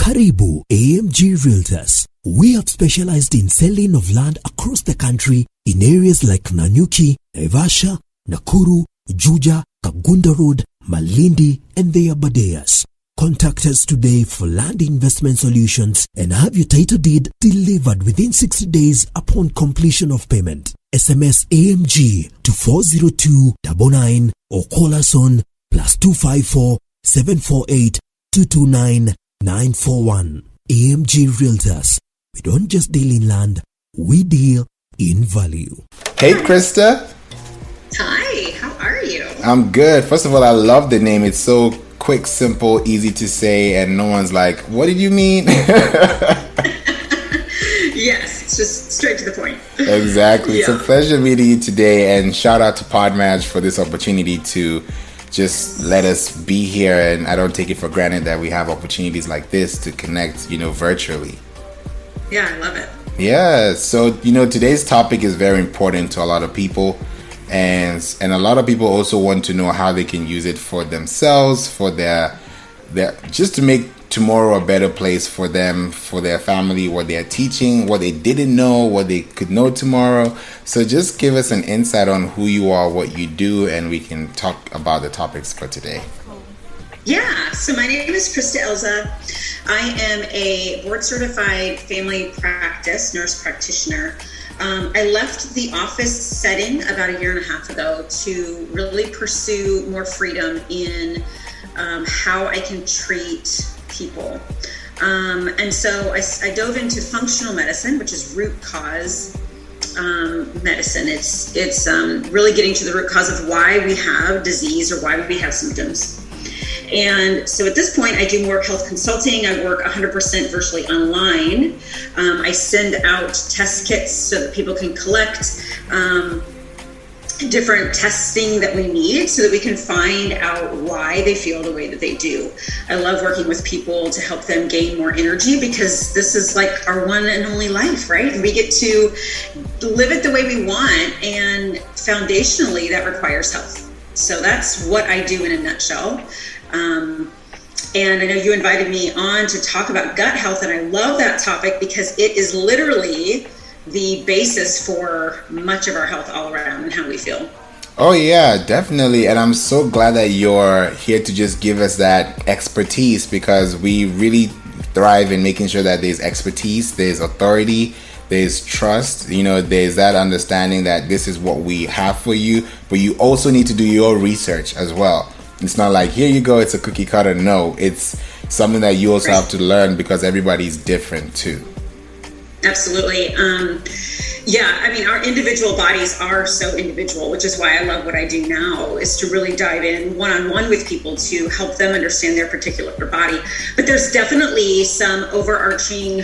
Karibu AMG Realtors. We have specialized in selling of land across the country in areas like Nanyuki, Naivasha, Nakuru, Juja, Kagunda Road, Malindi, and the Abadeas. Contact us today for land investment solutions and have your title deed delivered within 60 days upon completion of payment. SMS AMG to 40299 or call us on +254 748 229 941. AMG Realtors. We don't just deal in land, we deal in value. Hey Christa. Hi, how are you? I'm good. First of all, I love the name. It's so quick, simple, easy to say, and no one's like, what did you mean? Yes, it's just straight to the point. Exactly. Yeah. It's a pleasure meeting you today, and shout out to Podmatch for this opportunity to just let us be here. And I don't take it for granted that we have opportunities like this to connect, virtually. Yeah, I love it. Yeah. So, today's topic is very important to a lot of people. And a lot of people also want to know how they can use it for themselves, for their just to make tomorrow a better place for them, for their family, what they're teaching, what they didn't know, what they could know tomorrow. So just give us an insight on who you are, what you do, and we can talk about the topics for today. Yeah, so my name is Christa Elza. I am a board-certified family practice nurse practitioner. I left the office setting about 1.5 years ago to really pursue more freedom in how I can treat people. And so I dove into functional medicine, which is root cause medicine. It's really getting to the root cause of why we have disease or why we have symptoms. And so at this point, I do more health consulting. I work 100% virtually online. I send out test kits so that people can collect different testing that we need so that we can find out why they feel the way that they do. I love working with people to help them gain more energy because this is like our one and only life, right? We get to live it the way we want, and foundationally that requires health. So that's what I do in a nutshell. And I know you invited me on to talk about gut health, and I love that topic because it is literally the basis for much of our health all around and how we feel. Oh yeah, definitely. And I'm so glad that you're here to just give us that expertise, because we really thrive in making sure that there's expertise, there's authority, there's trust, there's that understanding that this is what we have for you, but you also need to do your research as well. It's not like, here you go, it's a cookie cutter. No, it's something that you also have to learn because everybody's different too. Absolutely. Yeah, I mean, our individual bodies are so individual, which is why I love what I do now, is to really dive in one-on-one with people to help them understand their particular body. But there's definitely some overarching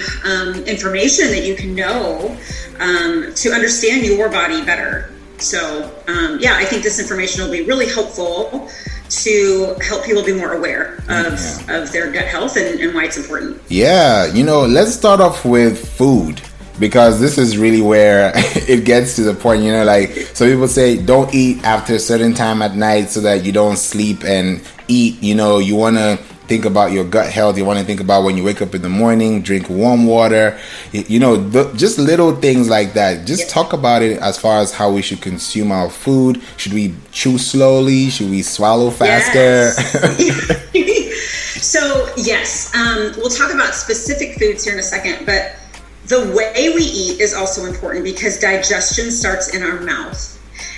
information that you can know to understand your body better. So, yeah, I think this information will be really helpful to help people be more aware of their gut health and why it's important. Yeah, let's start off with food, because this is really where it gets to the point, like some people say don't eat after a certain time at night so that you don't sleep and eat. You want to think about your gut health. You want to think about when you wake up in the morning, drink warm water, just little things like that. Just talk about it as far as how we should consume our food. Should we chew slowly? Should we swallow faster? Yes. So yes, we'll talk about specific foods here in a second, but the way we eat is also important because digestion starts in our mouth.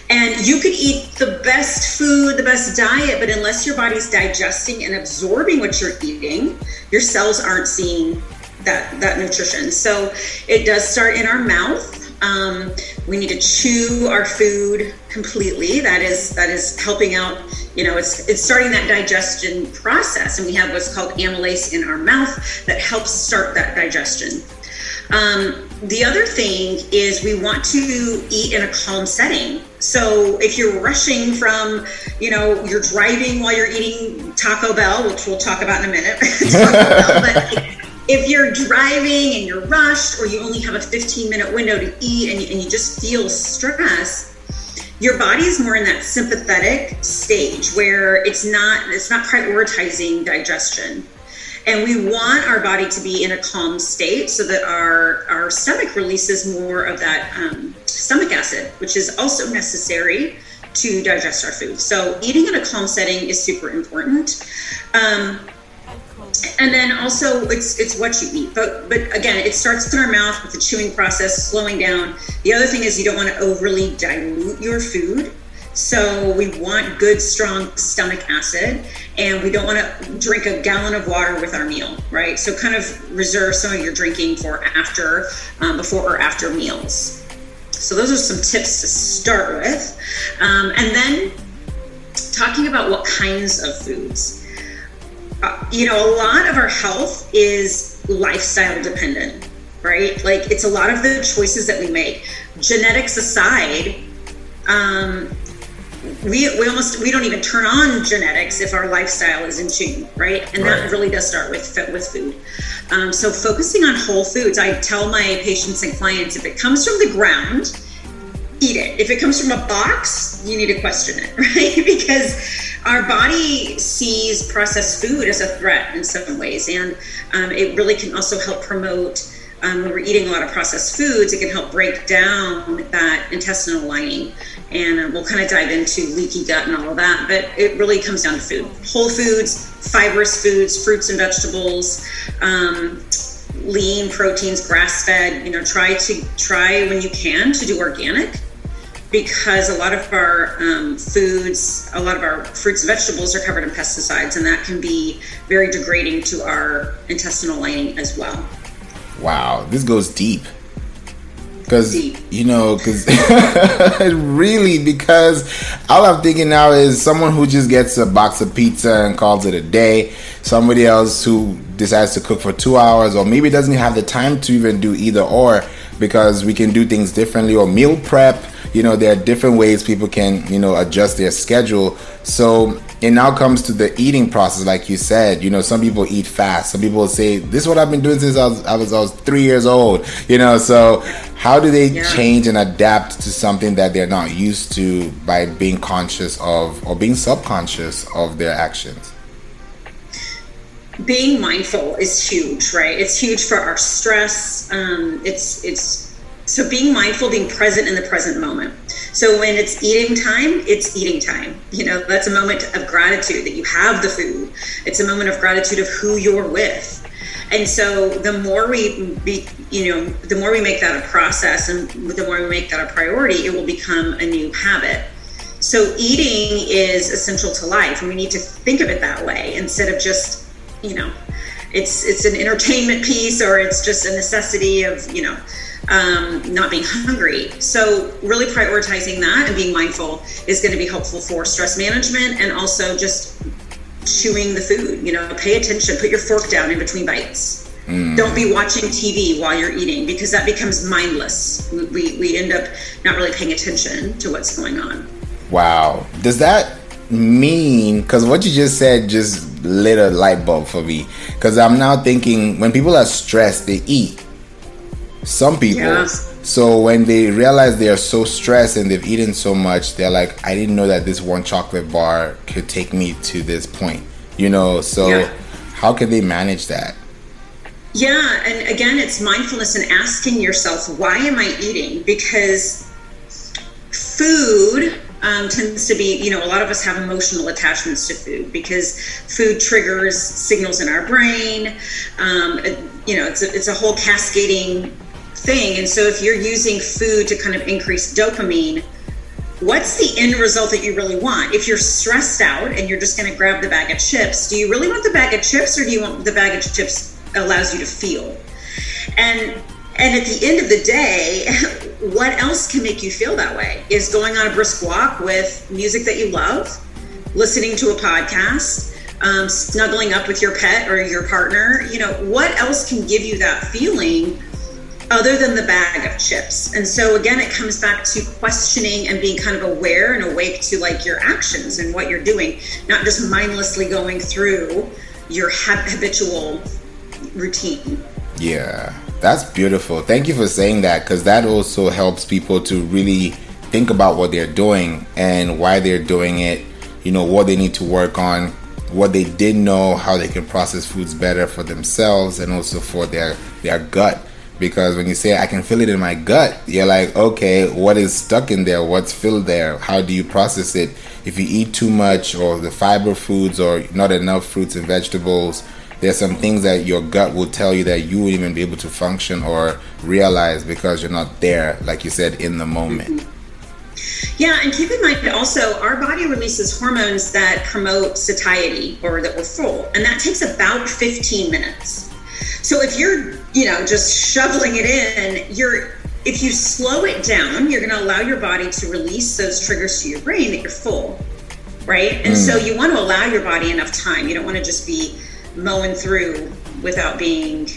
And you could eat the best food, the best diet, but unless your body's digesting and absorbing what you're eating, your cells aren't seeing that nutrition. So it does start in our mouth. We need to chew our food completely. That is helping out. It's starting that digestion process, and we have what's called amylase in our mouth that helps start that digestion. The other thing is we want to eat in a calm setting. So if you're rushing from, you're driving while you're eating Taco Bell, which we'll talk about in a minute, but if you're driving and you're rushed, or you only have a 15-minute window to eat and you just feel stress, your body is more in that sympathetic stage where it's not prioritizing digestion. And we want our body to be in a calm state so that our stomach releases more of that stomach acid, which is also necessary to digest our food. So eating in a calm setting is super important. And then also it's what you eat. But again, it starts in our mouth with the chewing process, slowing down. The other thing is you don't want to overly dilute your food. So we want good, strong stomach acid, and we don't want to drink a gallon of water with our meal, right? So kind of reserve some of your drinking for after, before or after meals. So those are some tips to start with. And then talking about what kinds of foods. A lot of our health is lifestyle dependent, right? Like it's a lot of the choices that we make. Genetics aside, we don't even turn on genetics if our lifestyle is in tune, right? And that really does start with food. So focusing on whole foods, I tell my patients and clients, if it comes from the ground, eat it. If it comes from a box, you need to question it, right? Because our body sees processed food as a threat in some ways, and it really can also help promote. When we're eating a lot of processed foods, it can help break down that intestinal lining. And we'll kind of dive into leaky gut and all of that. But it really comes down to food. Whole foods, fibrous foods, fruits and vegetables, lean proteins, grass-fed. Try when you can to do organic, because a lot of our foods, a lot of our fruits and vegetables are covered in pesticides, and that can be very degrading to our intestinal lining as well. Wow, this goes deep. Because all I'm thinking now is someone who just gets a box of pizza and calls it a day, somebody else who decides to cook for 2 hours, or maybe doesn't have the time to even do either or, because we can do things differently, or meal prep. There are different ways people can, adjust their schedule. So it now comes to the eating process, like you said. Some people eat fast. Some people say, this is what I've been doing since I was 3 years old. So how do they change and adapt to something that they're not used to by being conscious of, or being subconscious of their actions? Being mindful is huge, right? It's huge for our stress. So being mindful, being present in the present moment. So when it's eating time, it's eating time. That's a moment of gratitude that you have the food. It's a moment of gratitude of who you're with. And so the more we make that a process, and the more we make that a priority, it will become a new habit. So eating is essential to life, and we need to think of it that way instead of just, it's an entertainment piece, or it's just a necessity of, not being hungry. So really prioritizing that and being mindful is going to be helpful for stress management, and also just chewing the food. Pay attention, put your fork down in between bites. Don't be watching TV while you're eating, because that becomes mindless. We end up not really paying attention to what's going on. Wow. Does that mean, because what you just said just lit a light bulb for me, because I'm now thinking, when people are stressed, they eat. Some people, so when they realize they are so stressed and they've eaten so much, they're like, I didn't know that this one chocolate bar could take me to this point, how can they manage that? Yeah, and again, it's mindfulness and asking yourself, why am I eating? Because food tends to be, a lot of us have emotional attachments to food, because food triggers signals in our brain. It's a whole cascading thing. And so if you're using food to kind of increase dopamine, what's the end result that you really want? If you're stressed out and you're just going to grab the bag of chips, do you really want the bag of chips, or do you want the bag of chips allows you to feel? And at the end of the day, what else can make you feel that way? Is going on a brisk walk with music that you love, listening to a podcast, snuggling up with your pet or your partner. What else can give you that feeling other than the bag of chips? And so again, it comes back to questioning and being kind of aware and awake to your actions and what you're doing, not just mindlessly going through your habitual routine. Yeah, that's beautiful. Thank you for saying that, because that also helps people to really think about what they're doing and why they're doing it, what they need to work on, what they didn't know, how they can process foods better for themselves and also for their gut. Because when you say, I can feel it in my gut, you're like, okay, what is stuck in there? What's filled there? How do you process it? If you eat too much or the fiber foods or not enough fruits and vegetables, there's some things that your gut will tell you that you won't even be able to function or realize because you're not there, like you said, in the moment. Yeah, and keep in mind also, our body releases hormones that promote satiety or that we're full, and that takes about 15 minutes. So if you're, just shoveling it in, if you slow it down, you're going to allow your body to release those triggers to your brain that you're full, right? And so you want to allow your body enough time. You don't want to just be mowing through without being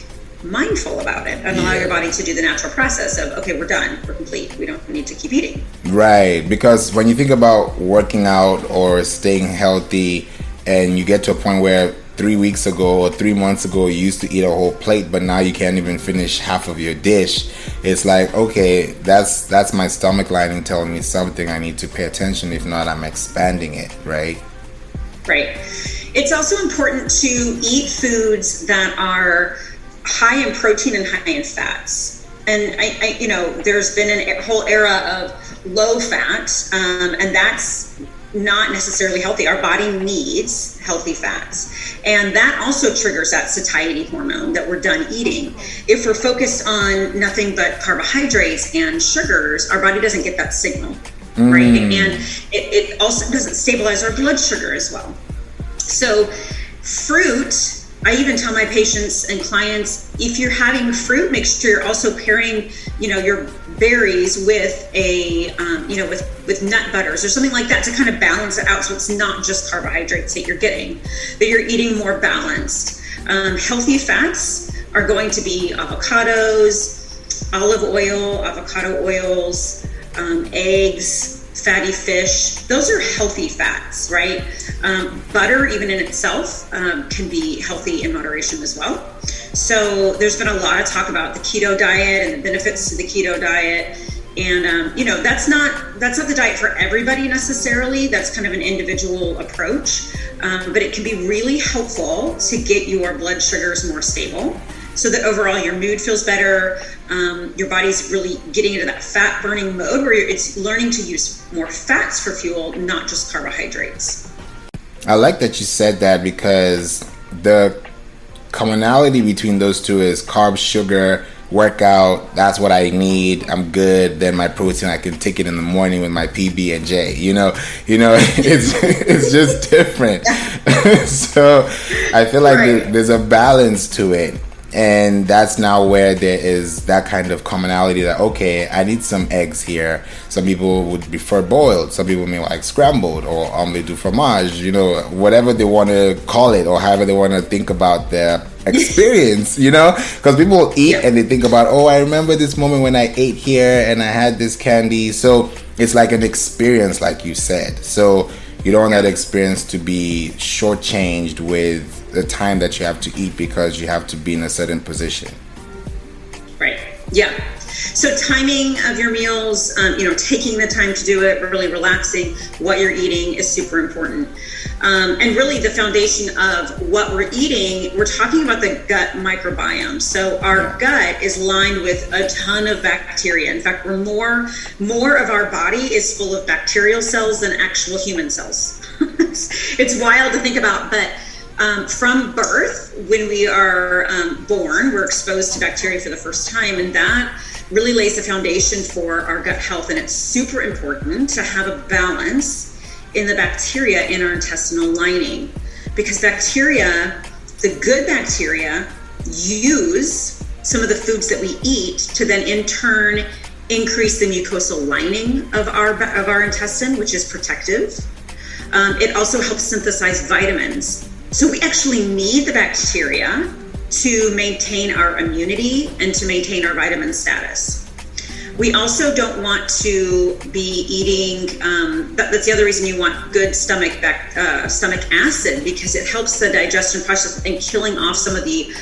mindful about it, and allow your body to do the natural process of, okay, we're done, we're complete, we don't need to keep eating. Right, because when you think about working out or staying healthy, and you get to a point where 3 weeks ago or 3 months ago you used to eat a whole plate, but now you can't even finish half of your dish, it's like, okay, that's my stomach lining telling me something. I need to pay attention. If not, I'm expanding it, right? Right. It's also important to eat foods that are high in protein and high in fats. And I there's been a whole era of low fat, and that's not necessarily healthy. Our body needs healthy fats, and that also triggers that satiety hormone that we're done eating. If we're focused on nothing but carbohydrates and sugars, our body doesn't get that signal, right? And it also doesn't stabilize our blood sugar as well. So fruit, I even tell my patients and clients, if you're having fruit, make sure you're also pairing, your berries with with nut butters or something like that to kind of balance it out, so it's not just carbohydrates that you're getting, that you're eating more balanced. Healthy fats are going to be avocados, olive oil, avocado oils, eggs, fatty fish. Those are healthy fats, right? Butter, even in itself, can be healthy in moderation as well. So there's been a lot of talk about the keto diet and the benefits to the keto diet. And, that's not the diet for everybody necessarily. That's kind of an individual approach. But it can be really helpful to get your blood sugars more stable, so that overall your mood feels better. Your body's really getting into that fat burning mode where it's learning to use more fats for fuel, not just carbohydrates. I like that you said that, because the commonality between those two is carbs, sugar, workout. That's what I need. I'm good. Then my protein, I can take it in the morning with my PB and J. It's just different. So I feel like there's a balance to it. And that's now where there is that kind of commonality that, okay, I need some eggs here. Some people would prefer boiled. Some people may like scrambled or omelette du fromage, whatever they want to call it, or however they want to think about their experience, because people eat and they think about, oh, I remember this moment when I ate here and I had this candy. So it's like an experience, like you said. So you don't want that experience to be shortchanged with the time that you have to eat because you have to be in a certain position. Right. Yeah. So timing of your meals, taking the time to do it, really relaxing what you're eating is super important. And really the foundation of what we're eating, we're talking about the gut microbiome. So our gut is lined with a ton of bacteria. In fact, we're more of our body is full of bacterial cells than actual human cells. It's wild to think about, but from birth, when we are born, we're exposed to bacteria for the first time, and that really lays the foundation for our gut health. And it's super important to have a balance in the bacteria in our intestinal lining, because bacteria, the good bacteria, use some of the foods that we eat to then in turn increase the mucosal lining of our intestine, which is protective. It also helps synthesize vitamins. So we actually need the bacteria to maintain our immunity and to maintain our vitamin status. We also don't want to be eating, that's the other reason you want good stomach acid, because it helps the digestion process and killing off some of the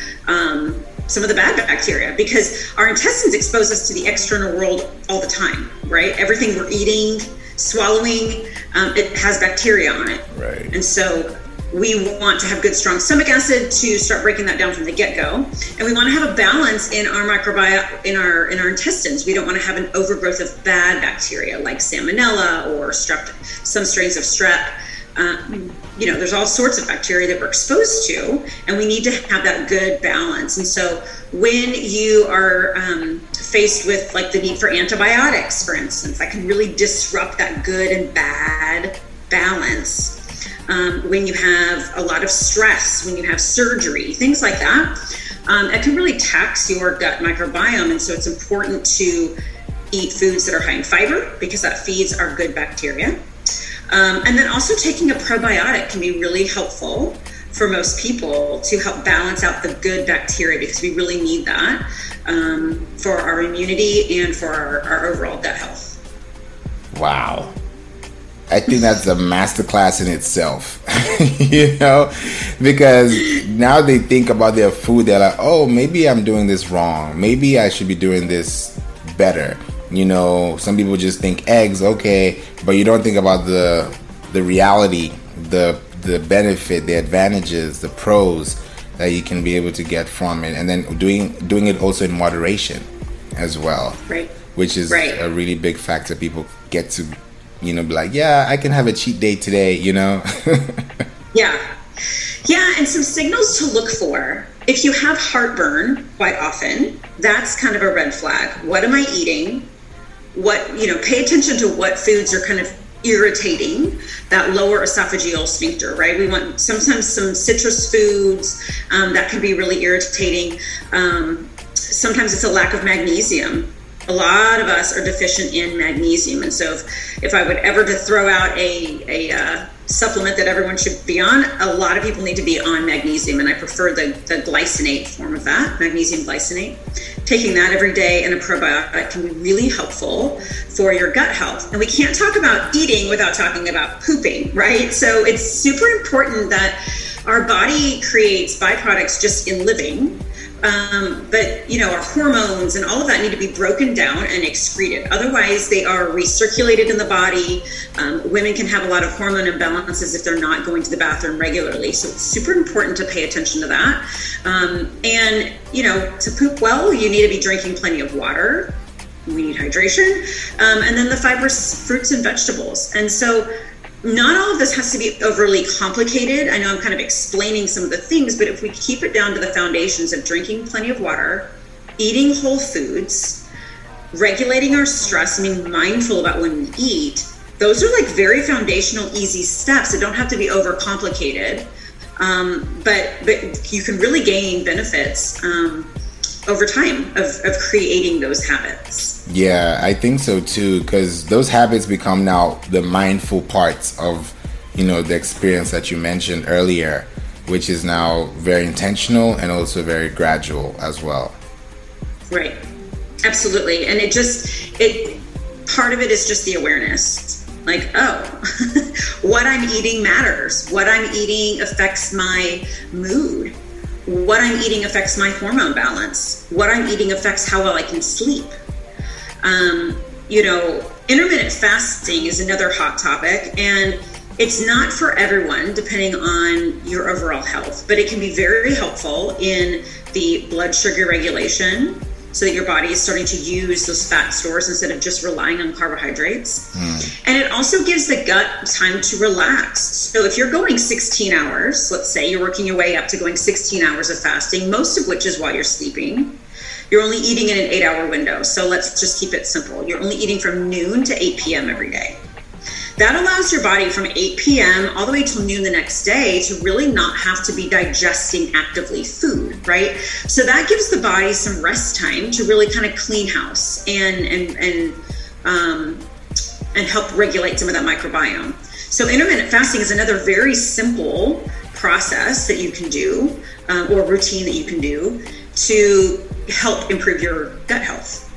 bad bacteria, because our intestines expose us to the external world all the time, right? Everything we're eating, swallowing, it has bacteria on it. Right. And so We want to have good, strong stomach acid to start breaking that down from the get-go. And we want to have a balance in our microbiome, in our intestines. We don't want to have an overgrowth of bad bacteria like salmonella or strep, some strains of strep. There's all sorts of bacteria that we're exposed to, and we need to have that good balance. And so when you are faced with like the need for antibiotics, for instance, that can really disrupt that good and bad balance. When you have a lot of stress, when you have surgery, things like that, it can really tax your gut microbiome. And so it's important to eat foods that are high in fiber because that feeds our good bacteria. And then also taking a probiotic can be really helpful for most people to help balance out the good bacteria, because we really need that for our immunity and for our overall gut health. Wow. I think that's a masterclass in itself, because now they think about their food. They're like, oh, maybe I'm doing this wrong. Maybe I should be doing this better. Some people just think eggs, okay, but you don't think about the reality, the benefit, the advantages, the pros that you can be able to get from it, and then doing it also in moderation as well, right? Which is a really big factor. People get to be like, yeah, I can have a cheat day today, Yeah, and some signals to look for. If you have heartburn quite often, that's kind of a red flag. What am I eating? Pay attention to what foods are kind of irritating that lower esophageal sphincter, right? We want sometimes some citrus foods that can be really irritating. Sometimes it's a lack of magnesium. A lot of us are deficient in magnesium. And so if I would ever to throw out a supplement that everyone should be on, a lot of people need to be on magnesium. And I prefer the glycinate form of that, magnesium glycinate. Taking that every day and a probiotic can be really helpful for your gut health. And we can't talk about eating without talking about pooping, right? So it's super important that our body creates byproducts just in living. But our hormones and all of that need to be broken down and excreted. Otherwise, they are recirculated in the body. Women can have a lot of hormone imbalances if they're not going to the bathroom regularly. So it's super important to pay attention to that. And to poop well, you need to be drinking plenty of water. We need hydration. And then the fibrous fruits and vegetables. And so not all of this has to be overly complicated. I know I'm kind of explaining some of the things, but if we keep it down to the foundations of drinking plenty of water, eating whole foods, regulating our stress, being mindful about when we eat, those are like very foundational, easy steps that don't have to be overcomplicated. But you can really gain benefits over time of creating those habits. Yeah, I think so too, because those habits become now the mindful parts of, the experience that you mentioned earlier, which is now very intentional and also very gradual as well. Right. Absolutely. And part of it is just the awareness. Like, oh, what I'm eating matters. What I'm eating affects my mood. What I'm eating affects my hormone balance. What I'm eating affects how well I can sleep. Intermittent fasting is another hot topic, and it's not for everyone depending on your overall health, but it can be very helpful in the blood sugar regulation so that your body is starting to use those fat stores instead of just relying on carbohydrates. And it also gives the gut time to relax. So if you're going 16 hours, let's say you're working your way up to going 16 hours of fasting, most of which is while you're sleeping, you're only eating in an 8-hour window. So let's just keep it simple. You're only eating from noon to 8 p.m. every day. That allows your body from 8 p.m. all the way till noon the next day to really not have to be digesting actively food, right? So that gives the body some rest time to really kind of clean house and help regulate some of that microbiome. So intermittent fasting is another very simple process that you can do, or routine that you can do to help improve your gut health.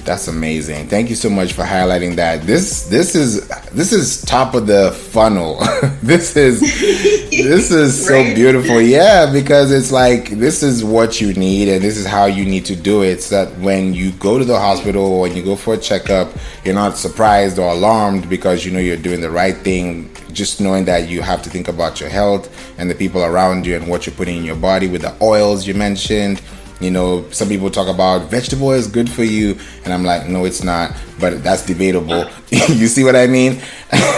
That's amazing. Thank you so much for highlighting that. This is top of the funnel. This is so Right? beautiful. Yeah, because it's like this is what you need and this is how you need to do it, so that when you go to the hospital or when you go for a checkup, you're not surprised or alarmed, because you know you're doing the right thing. Just knowing that you have to think about your health and the people around you and what you're putting in your body with the oils you mentioned. You know, some people talk about vegetable oil is good for you, and I'm like, no, it's not, but that's debatable. You see what I mean?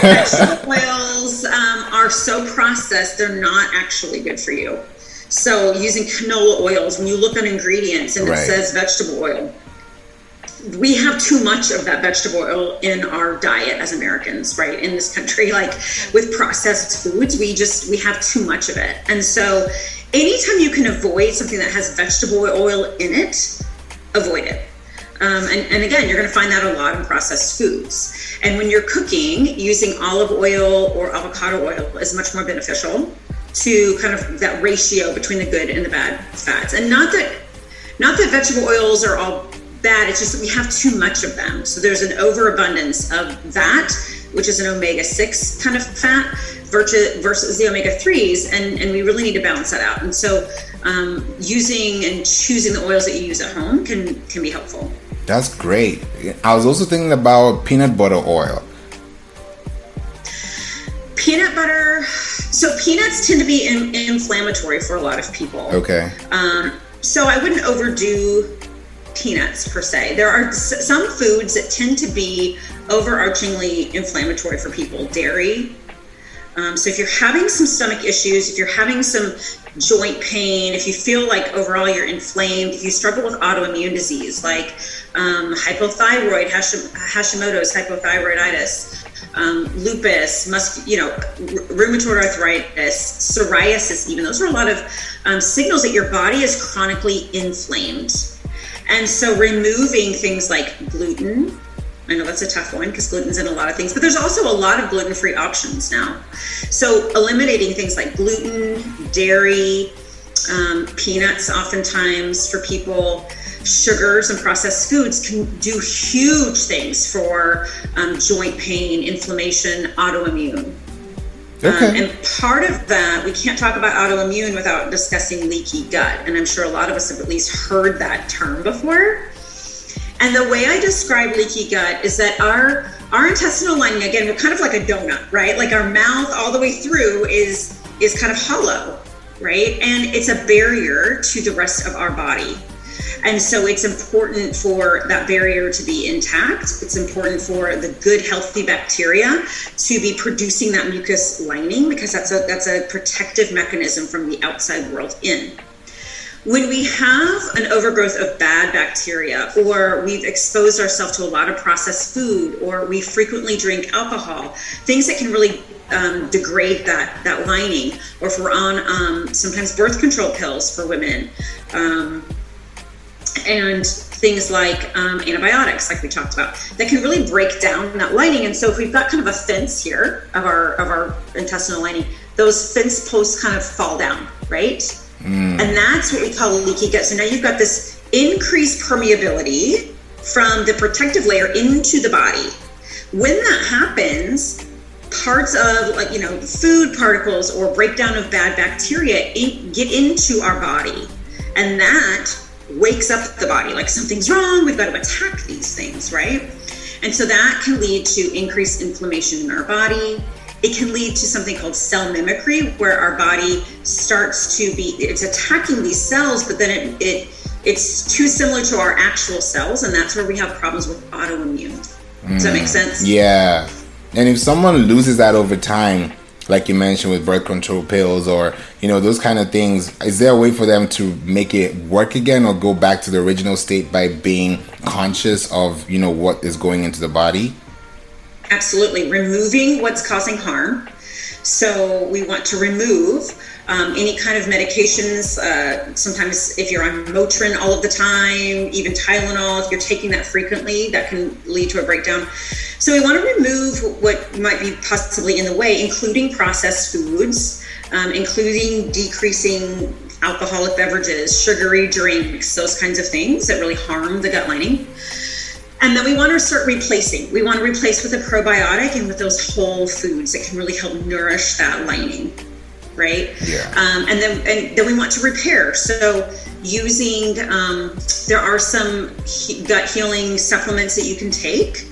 Vegetable oils are so processed, they're not actually good for you. So using canola oils, when you look on ingredients and it Right. says vegetable oil, we have too much of that vegetable oil in our diet as Americans, right? In this country, like with processed foods, we have too much of it. And so anytime you can avoid something that has vegetable oil in it, avoid it. And again, you're going to find that a lot in processed foods. And when you're cooking, using olive oil or avocado oil is much more beneficial to kind of that ratio between the good and the bad fats. And not that vegetable oils are all bad, it's just that we have too much of them. So there's an overabundance of that, which is an omega-6 kind of fat versus the omega-3s, and we really need to balance that out. And so using and choosing the oils that you use at home can be helpful. That's great. I was also thinking about peanut butter oil. Peanut butter, so peanuts tend to be inflammatory for a lot of people. Okay. So I wouldn't overdo peanuts per se. There are some foods that tend to be overarchingly inflammatory for people. Dairy. So if you're having some stomach issues, if you're having some joint pain, if you feel like overall you're inflamed, if you struggle with autoimmune disease like hypothyroid, Hashimoto's hypothyroiditis, lupus, rheumatoid arthritis, psoriasis, even those are a lot of signals that your body is chronically inflamed. And so removing things like gluten, I know that's a tough one because gluten's in a lot of things, but there's also a lot of gluten-free options now. So eliminating things like gluten, dairy, peanuts oftentimes for people, sugars and processed foods can do huge things for joint pain, inflammation, autoimmune. Okay. And part of that, we can't talk about autoimmune without discussing leaky gut. And I'm sure a lot of us have at least heard that term before. And the way I describe leaky gut is that our intestinal lining, again, we're kind of like a donut, right? Like our mouth all the way through is kind of hollow, right? And it's a barrier to the rest of our body. And so it's important for that barrier to be intact. It's important for the good, healthy bacteria to be producing that mucus lining, because that's a protective mechanism from the outside world in. When we have an overgrowth of bad bacteria, or we've exposed ourselves to a lot of processed food, or we frequently drink alcohol, things that can really degrade that lining, or if we're on sometimes birth control pills for women, and things like antibiotics, like we talked about, that can really break down that lining. And so if we've got kind of a fence here of our intestinal lining, those fence posts kind of fall down, right? And that's what we call a leaky gut. So now you've got this increased permeability from the protective layer into the body. When that happens, parts of food particles or breakdown of bad bacteria get into our body, and that wakes up the body like something's wrong, we've got to attack these things, right? And so that can lead to increased inflammation in our body. It can lead to something called cell mimicry, where our body starts to it's attacking these cells, but then it's too similar to our actual cells, and that's where we have problems with autoimmune. Does that make sense? Yeah. And if someone loses that over time, like you mentioned with birth control pills or, those kind of things, is there a way for them to make it work again or go back to the original state by being conscious of, what is going into the body? Absolutely. Removing what's causing harm. So we want to remove any kind of medications. Sometimes if you're on Motrin all of the time, even Tylenol, if you're taking that frequently, that can lead to a breakdown. So we want to remove what might be possibly in the way, including processed foods, including decreasing alcoholic beverages, sugary drinks, those kinds of things that really harm the gut lining. And then we want to start replacing. We want to replace with a probiotic and with those whole foods that can really help nourish that lining, right? Yeah. And then we want to repair. So using, there are some gut healing supplements that you can take.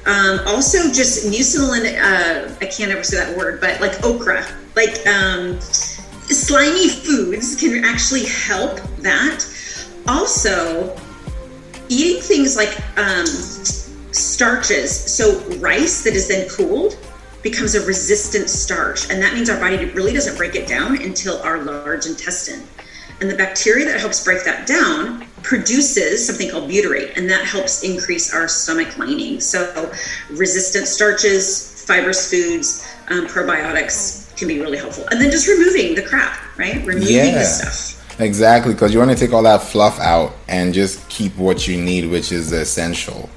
Also just mucilin, I can't ever say that word, but like okra, like slimy foods can actually help that. Also, eating things like starches, so rice that is then cooled becomes a resistant starch, and that means our body really doesn't break it down until our large intestine. And the bacteria that helps break that down produces something called butyrate, and that helps increase our stomach lining. So resistant starches, fibrous foods, probiotics can be really helpful. And then just removing the crap, right? Removing the stuff. Exactly, because you want to take all that fluff out and just keep what you need, which is essential.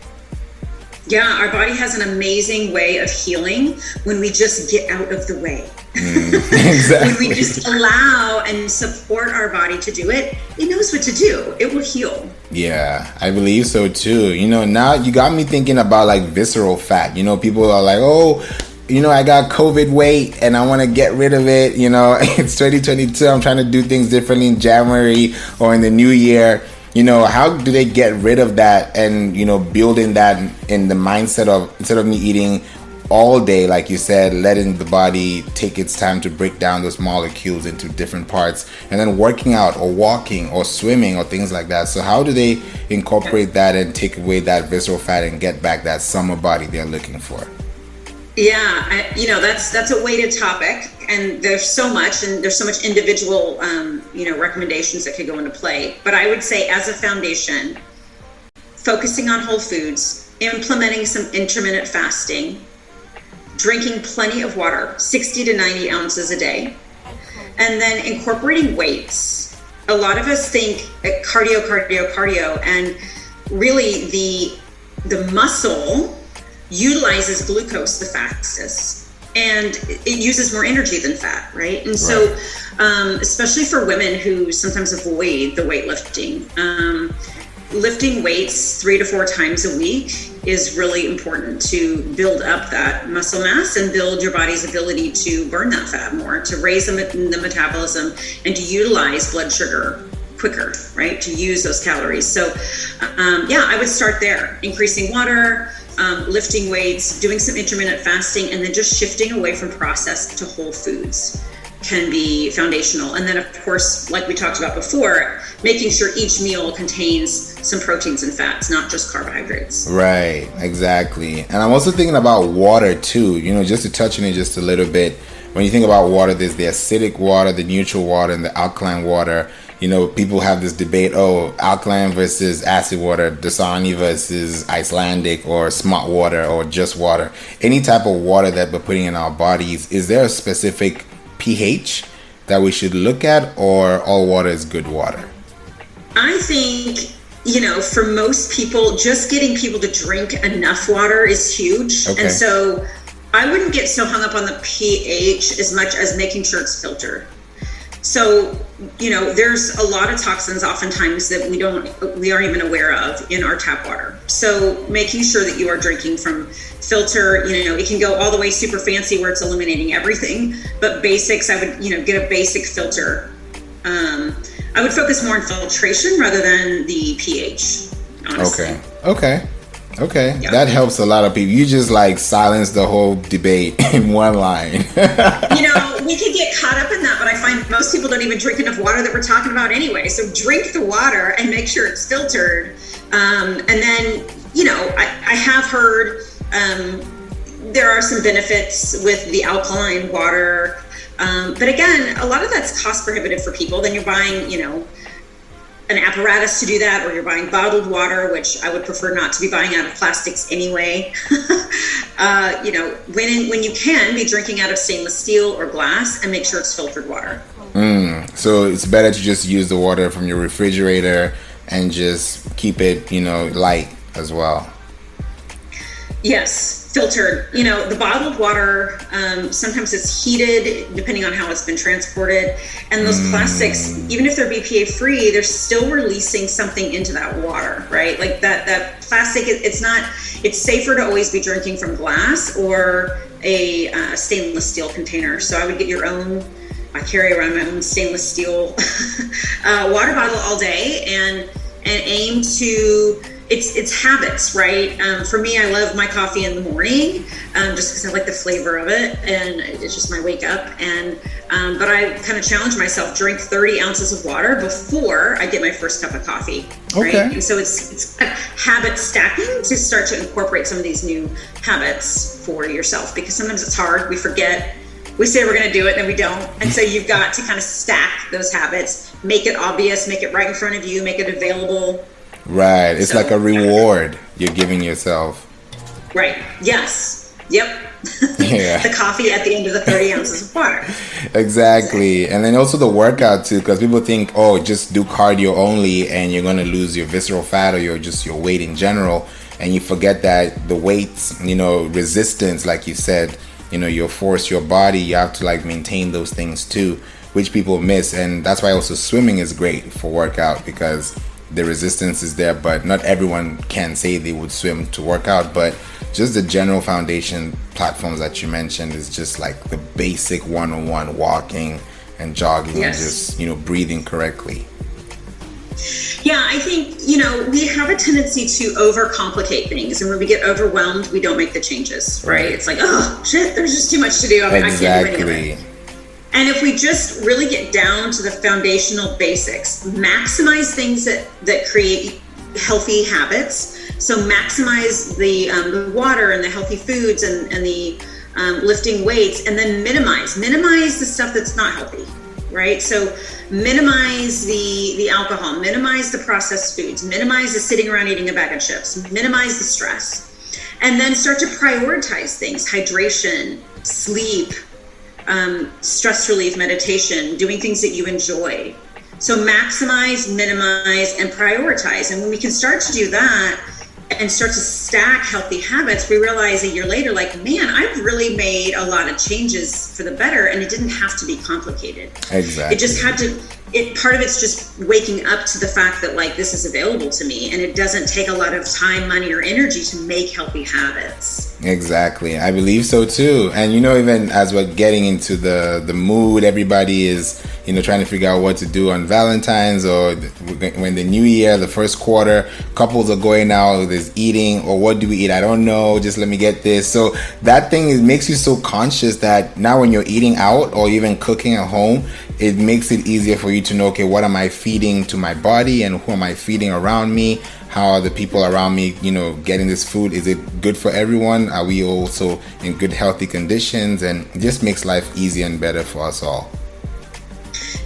Yeah, our body has an amazing way of healing when we just get out of the way. Exactly. When we just allow and support our body to do it, it knows what to do. It will heal. Yeah, I believe so too. You know, now you got me thinking about like visceral fat. You know, people are like, oh, you know, I got COVID weight and I want to get rid of it. You know, it's 2022. I'm trying to do things differently in January or in the new year. You know, how do they get rid of that and, you know, building that in the mindset of, instead of me eating all day, like you said, letting the body take its time to break down those molecules into different parts, and then working out or walking or swimming or things like that. So how do they incorporate that and take away that visceral fat and get back that summer body they're looking for? Yeah, you know, that's a weighted topic, and there's so much individual, you know, recommendations that could go into play. But I would say, as a foundation, focusing on whole foods, implementing some intermittent fasting, drinking plenty of water, 60 to 90 ounces a day, and then incorporating weights. A lot of us think cardio, and really the muscle utilizes glucose the fastest, and it uses more energy than fat, right? And so especially for women who sometimes avoid the weightlifting, lifting weights 3 to 4 times a week is really important to build up that muscle mass and build your body's ability to burn that fat more, to raise the metabolism, and to utilize blood sugar quicker, right? To use those calories. So yeah, I would start there, increasing water, lifting weights, doing some intermittent fasting, and then just shifting away from processed to whole foods can be foundational. And then, of course, like we talked about before, making sure each meal contains some proteins and fats, not just carbohydrates. Right, exactly. And I'm also thinking about water too, you know, just to touch on it just a little bit. When you think about water, there's the acidic water, the neutral water, and the alkaline water. You know, people have this debate, alkaline versus acid water, Dasani versus Icelandic, or smart water, or just water. Any type of water that we're putting in our bodies, is there a specific pH that we should look at, or all water is good water? I think, you know, for most people, just getting people to drink enough water is huge. Okay. And so I wouldn't get so hung up on the pH as much as making sure it's filtered. So, you know, there's a lot of toxins oftentimes that we aren't even aware of in our tap water. So making sure that you are drinking from filter, you know, it can go all the way super fancy where it's eliminating everything, but basics, I would, you know, get a basic filter. I would focus more on filtration rather than the pH, honestly. Okay. Yeah. That helps a lot of people. You just like silence the whole debate in one line. You know, we could get caught up in that, but I find most people don't even drink enough water that we're talking about anyway. So drink the water and make sure it's filtered. And then, you know, I have heard there are some benefits with the alkaline water. But again, a lot of that's cost prohibitive for people. Then you're buying, you know, an apparatus to do that, or you're buying bottled water, which I would prefer not to be buying out of plastics anyway. You know, when you can, be drinking out of stainless steel or glass, and make sure it's filtered water. So it's better to just use the water from your refrigerator and just keep it, you know, light as well. Yes. filtered. The bottled water, sometimes it's heated depending on how it's been transported. And those plastics, even if they're BPA free, they're still releasing something into that water, right? Like that plastic, it's safer to always be drinking from glass or a stainless steel container. So I would get I carry around my own stainless steel water bottle all day and aim to, it's habits, right? For me, I love my coffee in the morning, just because I like the flavor of it, and it's just my wake up. And but I kind of challenge myself, drink 30 ounces of water before I get my first cup of coffee, right? Okay. And so it's habit stacking to start to incorporate some of these new habits for yourself, because sometimes it's hard. We forget. We say we're going to do it, and then we don't. And so you've got to kind of stack those habits, make it obvious, make it right in front of you, make it available. Right. It's like a reward you're giving yourself. Right. Yes. Yep. Yeah. The coffee at the end of the 30 ounces of water. Exactly. And then also the workout too, because people think, oh, just do cardio only and you're going to lose your visceral fat or your weight in general. And you forget that the weights, resistance, like you said, you force your body, you have to like maintain those things too, which people miss. And that's why also swimming is great for workout, because the resistance is there, but not everyone can say they would swim to work out. But just the general foundation platforms that you mentioned is just like the basic 101 walking and jogging. Yes. And just breathing correctly. Yeah, I think we have a tendency to overcomplicate things, and when we get overwhelmed, we don't make the changes, right? It's like, oh shit, there's just too much to do. I can't do any of it. And if we just really get down to the foundational basics, maximize things that create healthy habits. So maximize the water and the healthy foods and the lifting weights, and then minimize the stuff that's not healthy, right? So minimize the alcohol, minimize the processed foods, minimize the sitting around eating a bag of chips, minimize the stress, and then start to prioritize things: hydration, sleep, stress relief, meditation, doing things that you enjoy. So maximize, minimize, and prioritize. And when we can start to do that and start to stack healthy habits, we realize a year later, like, man, I've really made a lot of changes for the better, and it didn't have to be complicated. Exactly. It just had to, part of it's just waking up to the fact that like this is available to me, and it doesn't take a lot of time, money, or energy to make healthy habits. Exactly. I believe so too. And even as we're getting into the mood, everybody is trying to figure out what to do on Valentine's or when the new year, the first quarter, couples are going out, there's eating, or what do we eat? I don't know, just let me get this. So that thing makes you so conscious that now when you're eating out or even cooking at home, it makes it easier for you to know, okay, what am I feeding to my body and who am I feeding around me? How are the people around me, getting this food? Is it good for everyone? Are we also in good, healthy conditions? And it just makes life easier and better for us all.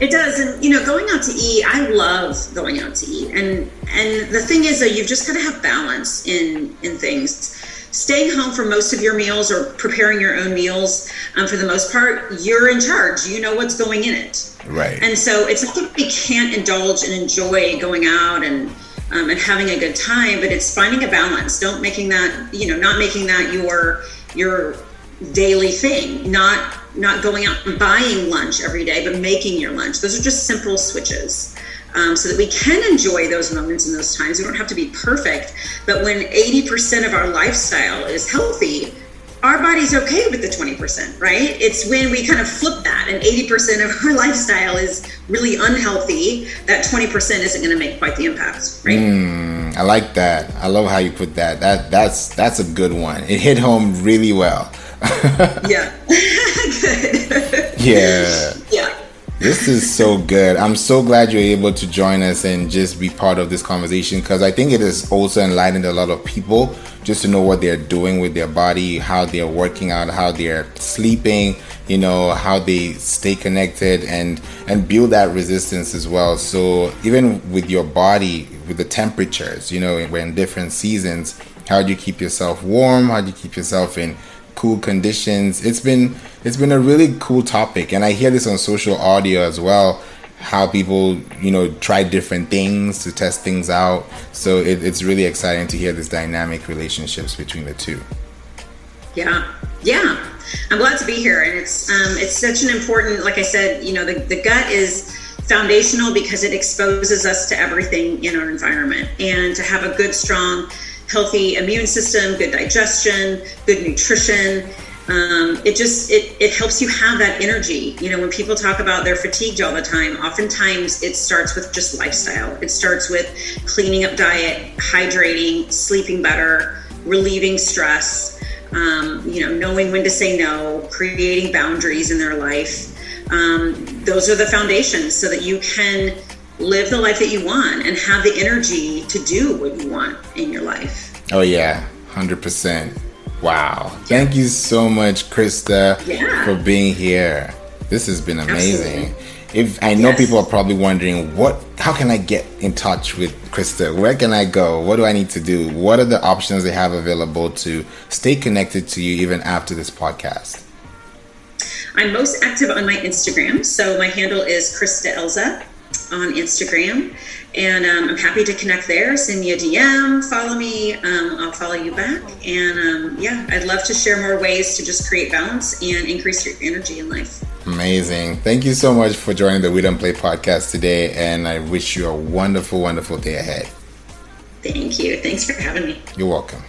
It does. And, going out to eat, I love going out to eat. And the thing is that you've just got to have balance in things. Staying home for most of your meals or preparing your own meals, for the most part, you're in charge. You know what's going in it. Right. And so it's not that we can't indulge and enjoy going out and having a good time, but it's finding a balance. Not making that your daily thing, not going out and buying lunch every day, but making your lunch. Those are just simple switches, so that we can enjoy those moments and those times. We don't have to be perfect, but when 80% of our lifestyle is healthy, our body's okay with the 20%, right? It's when we kind of flip that and 80% of our lifestyle is really unhealthy, that 20% isn't going to make quite the impact, right? I like that. I love how you put that. That's a good one. It hit home really well. Yeah. Good. Yeah. Yeah. This is so good. I'm so glad you're able to join us and just be part of this conversation, because I think it has also enlightened a lot of people just to know what they're doing with their body, how they're working out, how they're sleeping, how they stay connected and build that resistance as well. So even with your body, with the temperatures, we're in different seasons. How do you keep yourself warm? How do you keep yourself in cool conditions? It's been a really cool topic, and I hear this on social audio as well, how people try different things to test things out. So it's really exciting to hear this dynamic relationships between the two. Yeah. I'm glad to be here. And it's such an important, like I said, the gut is foundational because it exposes us to everything in our environment. And to have a good, strong, healthy immune system, good digestion, good nutrition, it helps you have that energy. When people talk about they're fatigued all the time, oftentimes it starts with just lifestyle. It starts with cleaning up diet, hydrating, sleeping better, relieving stress, knowing when to say no, creating boundaries in their life. Those are the foundations so that you can live the life that you want and have the energy to do what you want in your life. Oh yeah, 100%. Wow. Thank you so much, Christa, for being here. This has been amazing. Absolutely. People are probably wondering, how can I get in touch with Christa? Where can I go? What do I need to do? What are the options they have available to stay connected to you even after this podcast? I'm most active on my Instagram. So my handle is Christa Elza on Instagram. And I'm happy to connect there. Send me a DM, follow me. I'll follow you back. And I'd love to share more ways to just create balance and increase your energy in life. Amazing. Thank you so much for joining the We Don't Play podcast today. And I wish you a wonderful, wonderful day ahead. Thank you. Thanks for having me. You're welcome.